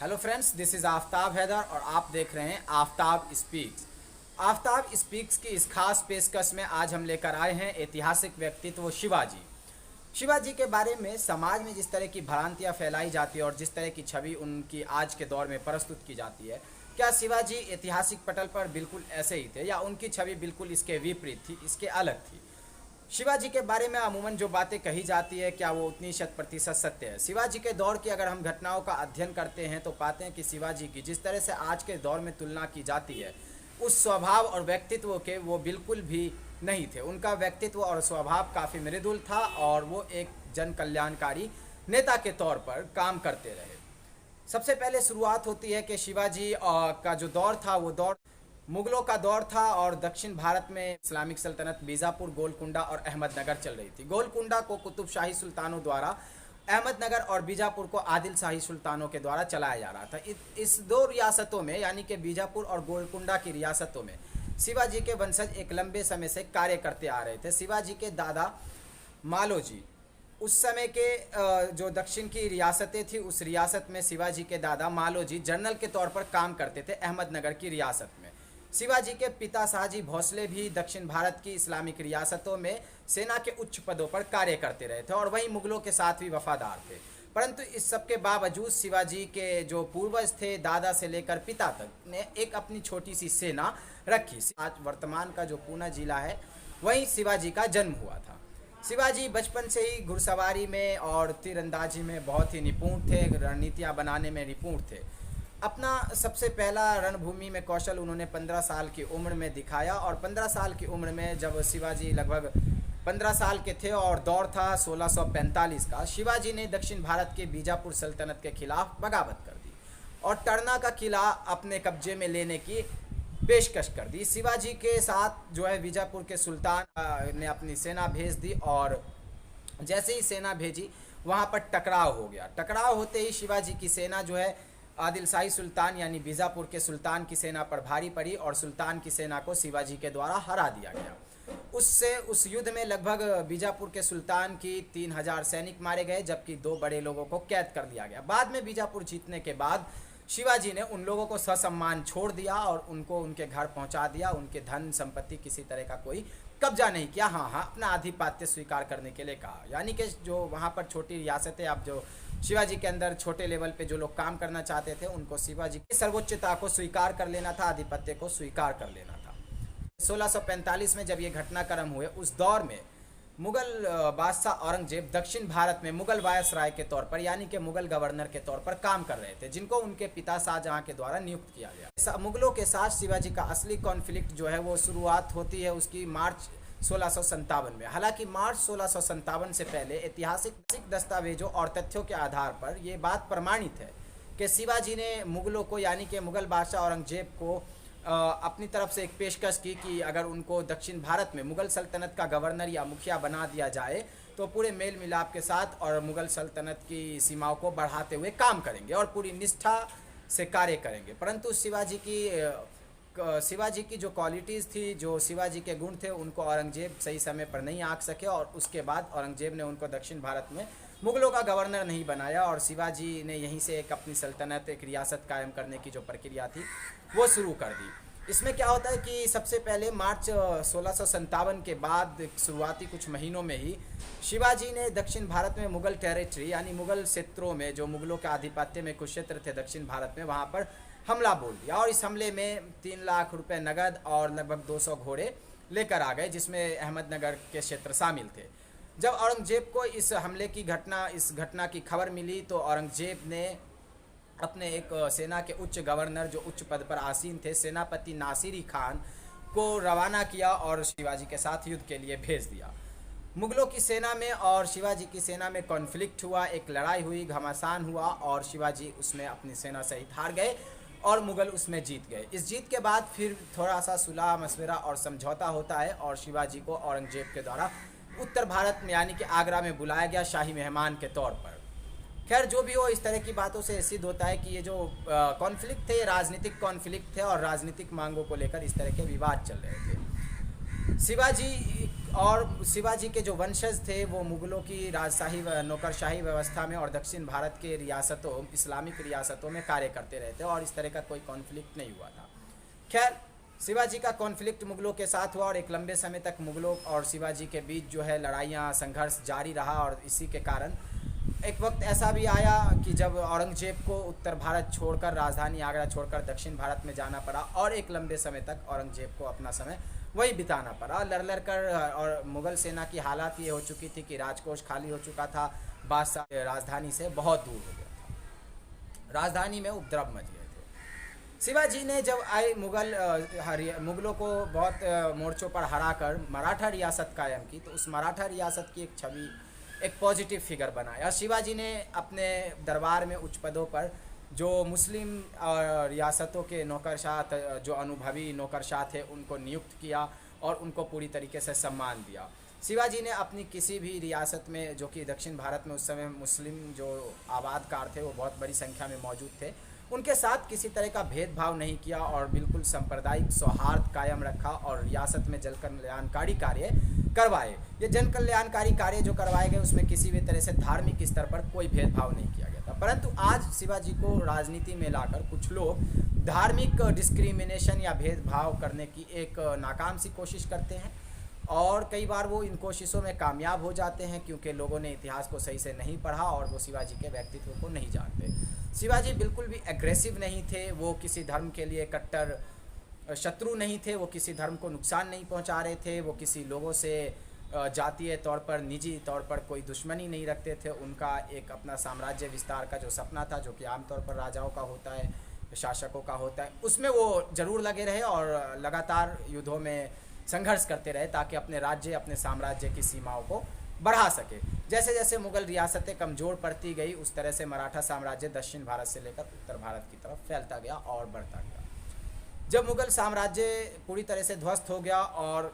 Hello friends, this is Aftab Haider और आप देख रहे हैं आफ्ताब स्पीक्स। आफ्ताब स्पीक्स की इस खास पेशकश में आज हम लेकर आए हैं ऐतिहासिक व्यक्तित्व शिवाजी। शिवाजी के बारे में समाज में जिस तरह की भ्रांतियाँ फैलाई जाती है और जिस तरह की छवि उनकी आज के दौर में प्रस्तुत की जाती है, क्या शिवाजी ऐतिहासिक पटल पर बिल्कुल ऐसे ही थे या उनकी छवि बिल्कुल इसके विपरीत थी, इसके अलग थी? शिवाजी के बारे में अमूमन जो बातें कही जाती है, क्या वो उतनी शत प्रतिशत सत्य है? शिवाजी के दौर की अगर हम घटनाओं का अध्ययन करते हैं तो पाते हैं कि शिवाजी की जिस तरह से आज के दौर में तुलना की जाती है, उस स्वभाव और व्यक्तित्व के वो बिल्कुल भी नहीं थे। उनका व्यक्तित्व और स्वभाव काफ़ी मृदुल था और वो एक जन कल्याणकारी नेता के तौर पर काम करते रहे। सबसे पहले शुरुआत होती है कि शिवाजी का जो दौर था वो दौर मुगलों का दौर था और दक्षिण भारत में इस्लामिक सल्तनत बीजापुर, गोलकुंडा और अहमदनगर चल रही थी। गोलकुंडा को कुतुब शाही सुल्तानों द्वारा, अहमदनगर और बीजापुर को आदिल शाही सुल्तानों के द्वारा चलाया जा रहा था। इस दो रियासतों में यानी कि बीजापुर और गोलकुंडा की रियासतों में शिवाजी के वंशज एक लंबे समय से कार्य करते आ रहे थे। शिवाजी के दादा मालोजी, उस समय के जो दक्षिण की रियासतें थी, उस रियासत में शिवाजी के दादा मालोजी जनरल के तौर पर काम करते थे अहमदनगर की रियासत में। शिवाजी के पिता शाहजी भोसले भी दक्षिण भारत की इस्लामिक रियासतों में सेना के उच्च पदों पर कार्य करते रहे थे और वहीं मुगलों के साथ भी वफादार थे। परंतु इस सब के बावजूद शिवाजी के जो पूर्वज थे, दादा से लेकर पिता तक, ने एक अपनी छोटी सी सेना रखी। आज वर्तमान का जो पूना जिला है, वहीं शिवाजी का जन्म हुआ था। शिवाजी बचपन से ही घुड़सवारी में और तीरंदाजी में बहुत ही निपुण थे, रणनीतियाँ बनाने में निपुण थे। अपना सबसे पहला रणभूमि में कौशल उन्होंने 15 साल की उम्र में दिखाया और 15 साल की उम्र में जब शिवाजी लगभग 15 साल के थे और दौर था 1645 का, शिवाजी ने दक्षिण भारत के बीजापुर सल्तनत के खिलाफ बगावत कर दी और टरना का किला अपने कब्जे में लेने की पेशकश कर दी। शिवाजी के साथ जो है बीजापुर के सुल्तान ने अपनी सेना भेज दी और जैसे ही सेना भेजी वहाँ पर टकराव हो गया। टकराव होते ही शिवाजी की सेना जो है आदिल शाही सुल्तान यानी बीजापुर के सुल्तान की सेना पर भारी पड़ी और सुल्तान की सेना को शिवाजी के द्वारा हरा दिया गया। उस युद्ध में लगभग बीजापुर के सुल्तान की 3000 सैनिक मारे गए, जबकि 2 बड़े लोगों को कैद कर लिया गया। बाद में बीजापुर जीतने के बाद शिवाजी ने उन लोगों को ससम्मान छोड़ दिया और उनको उनके घर पहुंचा दिया। उनके धन संपत्ति किसी तरह का कोई कब्जा नहीं किया। हाँ, अपना आधिपत्य स्वीकार करने के लिए कहा। यानी कि जो वहाँ पर छोटी रियासतें, अब जो शिवाजी के अंदर छोटे लेवल पे जो लोग काम करना चाहते थे, उनको शिवाजी की सर्वोच्चता को स्वीकार कर लेना था, आधिपत्य को स्वीकार कर लेना था। 1645 में जब ये घटनाक्रम हुए, उस दौर में मुगल बादशाह औरंगजेब दक्षिण भारत में मुगल वायसराय के तौर पर यानी कि मुगल गवर्नर के तौर पर काम कर रहे थे, जिनको उनके पिता शाहजहां के द्वारा नियुक्त किया गया। मुगलों के साथ शिवाजी का असली कॉन्फ्लिक्ट जो है वो शुरुआत होती है उसकी मार्च 1657 में। हालांकि मार्च 1657 से पहले ऐतिहासिक दस्तावेजों और तथ्यों के आधार पर यह बात प्रमाणित है कि शिवाजी ने मुगलों को यानी कि मुगल बादशाह औरंगजेब को अपनी तरफ से एक पेशकश की कि अगर उनको दक्षिण भारत में मुगल सल्तनत का गवर्नर या मुखिया बना दिया जाए तो पूरे मेल मिलाप के साथ और मुगल सल्तनत की सीमाओं को बढ़ाते हुए काम करेंगे और पूरी निष्ठा से कार्य करेंगे। परंतु शिवाजी की जो क्वालिटीज़ थी, जो शिवाजी के गुण थे, उनको औरंगजेब सही समय पर नहीं आंक सके और उसके बाद औरंगजेब ने उनको दक्षिण भारत में मुगलों का गवर्नर नहीं बनाया और शिवाजी ने यहीं से एक अपनी सल्तनत, एक रियासत कायम करने की जो प्रक्रिया थी वो शुरू कर दी। इसमें क्या होता है कि सबसे पहले मार्च 1657 के बाद शुरुआती कुछ महीनों में ही शिवाजी ने दक्षिण भारत में मुगल टेरिटरी यानी मुगल क्षेत्रों में, जो मुगलों के आधिपत्य में कुछ क्षेत्र थे दक्षिण भारत में, वहाँ पर हमला बोल दिया और इस हमले में 3 लाख रुपए नगद और लगभग 200 घोड़े लेकर आ गए, जिसमें अहमदनगर के क्षेत्र शामिल थे। जब औरंगजेब को इस हमले की इस घटना की खबर मिली तो औरंगजेब ने अपने एक सेना के उच्च गवर्नर, जो उच्च पद पर आसीन थे, सेनापति नासिरी खान को रवाना किया और शिवाजी के साथ युद्ध के लिए भेज दिया। मुगलों की सेना में और शिवाजी की सेना में कॉन्फ्लिक्ट हुआ, एक लड़ाई हुई, घमासान हुआ और शिवाजी उसमें अपनी सेना सहित हार गए और मुगल उसमें जीत गए। इस जीत के बाद फिर थोड़ा सा सुलह मशवरा और समझौता होता है और शिवाजी को औरंगजेब के द्वारा उत्तर भारत में यानी कि आगरा में बुलाया गया शाही मेहमान के तौर पर। खैर, जो भी हो, इस तरह की बातों से सिद्ध होता है कि ये जो कॉन्फ्लिक्ट थे, राजनीतिक कॉन्फ्लिक्ट थे और राजनीतिक मांगों को लेकर इस तरह के विवाद चल रहे थे। शिवाजी और शिवाजी के जो वंशज थे वो मुगलों की राजशाही नौकरशाही व्यवस्था में और दक्षिण भारत के रियासतों इस्लामिक रियासतों में कार्य करते रहे थे और इस तरह का कोई कॉन्फ्लिक्ट नहीं हुआ था। खैर, शिवाजी का कॉन्फ्लिक्ट मुगलों के साथ हुआ और एक लंबे समय तक मुगलों और शिवाजी के बीच जो है लड़ाइयाँ संघर्ष जारी रहा और इसी के कारण एक वक्त ऐसा भी आया कि जब औरंगजेब को उत्तर भारत छोड़कर राजधानी आगरा छोड़कर दक्षिण भारत में जाना पड़ा और एक लंबे समय तक औरंगजेब को अपना समय वही बिताना पड़ा। लड़ कर और मुगल सेना की हालात ये हो चुकी थी कि राजकोष खाली हो चुका था, बादशाह राजधानी से बहुत दूर हो गया था, राजधानी में उपद्रव मच गए थे। शिवाजी ने जब आए मुगलों को बहुत मोर्चों पर हराकर मराठा रियासत कायम की तो उस मराठा रियासत की एक छवि एक पॉजिटिव फिगर बनाया। शिवाजी ने अपने दरबार में उच्च पदों पर जो मुस्लिम रियासतों के नौकरशाह जो अनुभवी नौकरशाह थे उनको नियुक्त किया और उनको पूरी तरीके से सम्मान दिया। शिवाजी ने अपनी किसी भी रियासत में, जो कि दक्षिण भारत में उस समय मुस्लिम जो आबादकार थे वो बहुत बड़ी संख्या में मौजूद थे, उनके साथ किसी तरह का भेदभाव नहीं किया और बिल्कुल सांप्रदायिक सौहार्द कायम रखा और रियासत में जन कल्याणकारी कार्य करवाए। ये जन कल्याणकारी कार्य जो करवाए गए उसमें किसी भी तरह से धार्मिक स्तर पर कोई भेदभाव नहीं किया गया था। परंतु आज शिवाजी को राजनीति में लाकर कुछ लोग धार्मिक डिस्क्रिमिनेशन या भेदभाव करने की एक नाकाम सी कोशिश करते हैं और कई बार वो इन कोशिशों में कामयाब हो जाते हैं क्योंकि लोगों ने इतिहास को सही से नहीं पढ़ा और वो शिवाजी के व्यक्तित्व को नहीं जानते। शिवाजी बिल्कुल भी एग्रेसिव नहीं थे, वो किसी धर्म के लिए कट्टर शत्रु नहीं थे, वो किसी धर्म को नुकसान नहीं पहुंचा रहे थे, वो किसी लोगों से जातीय तौर पर निजी तौर पर कोई दुश्मनी नहीं रखते थे। उनका एक अपना साम्राज्य विस्तार का जो सपना था, जो कि आमतौर पर राजाओं का होता है, शासकों का होता है, उसमें वो जरूर लगे रहे और लगातार युद्धों में संघर्ष करते रहे ताकि अपने राज्य अपने साम्राज्य की सीमाओं को बढ़ा सके। जैसे जैसे मुगल रियासतें कमज़ोर पड़ती गई उस तरह से मराठा साम्राज्य दक्षिण भारत से लेकर उत्तर भारत की तरफ फैलता गया और बढ़ता गया। जब मुगल साम्राज्य पूरी तरह से ध्वस्त हो गया और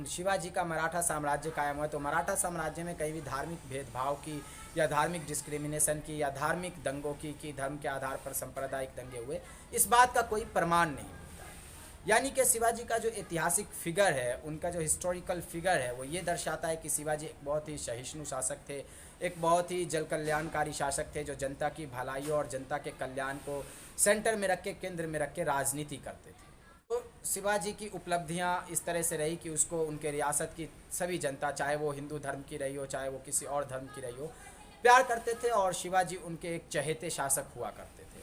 शिवाजी का मराठा साम्राज्य कायम हुआ तो मराठा साम्राज्य में कहीं भी धार्मिक भेदभाव की या धार्मिक डिस्क्रिमिनेशन की या धार्मिक दंगों की कि धर्म के आधार पर सांप्रदायिक दंगे हुए, इस बात का कोई प्रमाण नहीं मिलता है। यानी कि शिवाजी का जो ऐतिहासिक फिगर है, उनका जो हिस्टोरिकल फिगर है, वो ये दर्शाता है कि शिवाजी एक बहुत ही सहिष्णु शासक थे, एक बहुत ही जन कल्याणकारी शासक थे जो जनता की भलाई और जनता के कल्याण को सेंटर में रख के, केंद्र में रख के राजनीति करते थे। तो शिवाजी की उपलब्धियां इस तरह से रही कि उसको उनके रियासत की सभी जनता, चाहे वो हिंदू धर्म की रही हो चाहे वो किसी और धर्म की रही हो, प्यार करते थे और शिवाजी उनके एक चहेते शासक हुआ करते थे।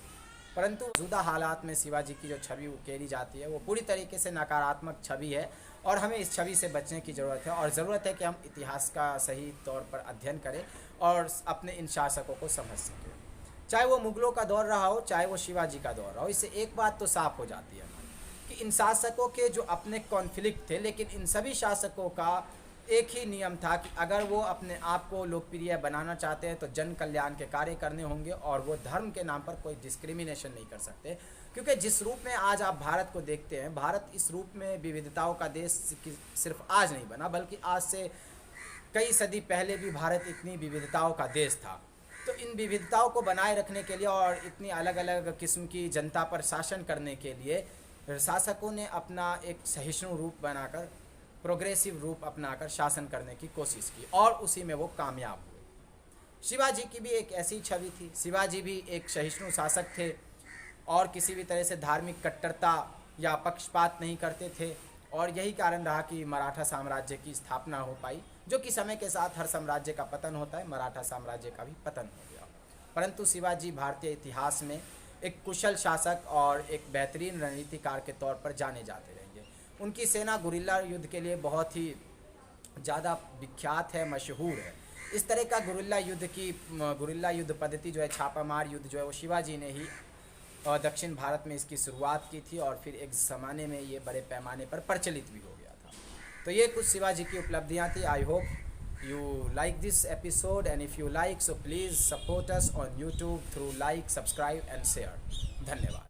परंतु मौजूदा हालात में शिवाजी की जो छवि उकेरी जाती है वो पूरी तरीके से नकारात्मक छवि है और हमें इस छवि से बचने की ज़रूरत है और ज़रूरत है कि हम इतिहास का सही तौर पर अध्ययन करें और अपने इन शासकों को समझ सकें। चाहे वो मुगलों का दौर रहा हो चाहे वो शिवाजी का दौर रहा हो, इससे एक बात तो साफ हो जाती है कि इन शासकों के जो अपने कॉन्फ्लिक्ट थे, लेकिन इन सभी शासकों का एक ही नियम था कि अगर वो अपने आप को लोकप्रिय बनाना चाहते हैं तो जन कल्याण के कार्य करने होंगे और वो धर्म के नाम पर कोई डिस्क्रिमिनेशन नहीं कर सकते। क्योंकि जिस रूप में आज आप भारत को देखते हैं, भारत इस रूप में विविधताओं का देश सिर्फ आज नहीं बना बल्कि आज से कई सदी पहले भी भारत इतनी विविधताओं का देश था। तो इन विविधताओं को बनाए रखने के लिए और इतनी अलग अलग किस्म की जनता पर शासन करने के लिए शासकों ने अपना एक सहिष्णु रूप बनाकर, प्रोग्रेसिव रूप अपनाकर शासन करने की कोशिश की और उसी में वो कामयाब हुए। शिवाजी की भी एक ऐसी छवि थी। शिवाजी भी एक सहिष्णु शासक थे और किसी भी तरह से धार्मिक कट्टरता या पक्षपात नहीं करते थे और यही कारण रहा कि मराठा साम्राज्य की स्थापना हो पाई, जो कि समय के साथ हर साम्राज्य का पतन होता है, मराठा साम्राज्य का भी पतन हो गया। परंतु शिवाजी भारतीय इतिहास में एक कुशल शासक और एक बेहतरीन रणनीतिकार के तौर पर जाने जाते रहेंगे। उनकी सेना गुरिल्ला युद्ध के लिए बहुत ही ज़्यादा विख्यात है, मशहूर है। इस तरह का गुरिल्ला युद्ध पद्धति जो है, छापामार युद्ध जो है, वो शिवाजी ने ही दक्षिण भारत में इसकी शुरुआत की थी और फिर एक ज़माने में ये बड़े पैमाने पर प्रचलित भी हो गया था। तो ये कुछ शिवाजी की उपलब्धियाँ थी। I hope you like this episode, and if you like, so please support us on YouTube through like, subscribe and share. धन्यवाद।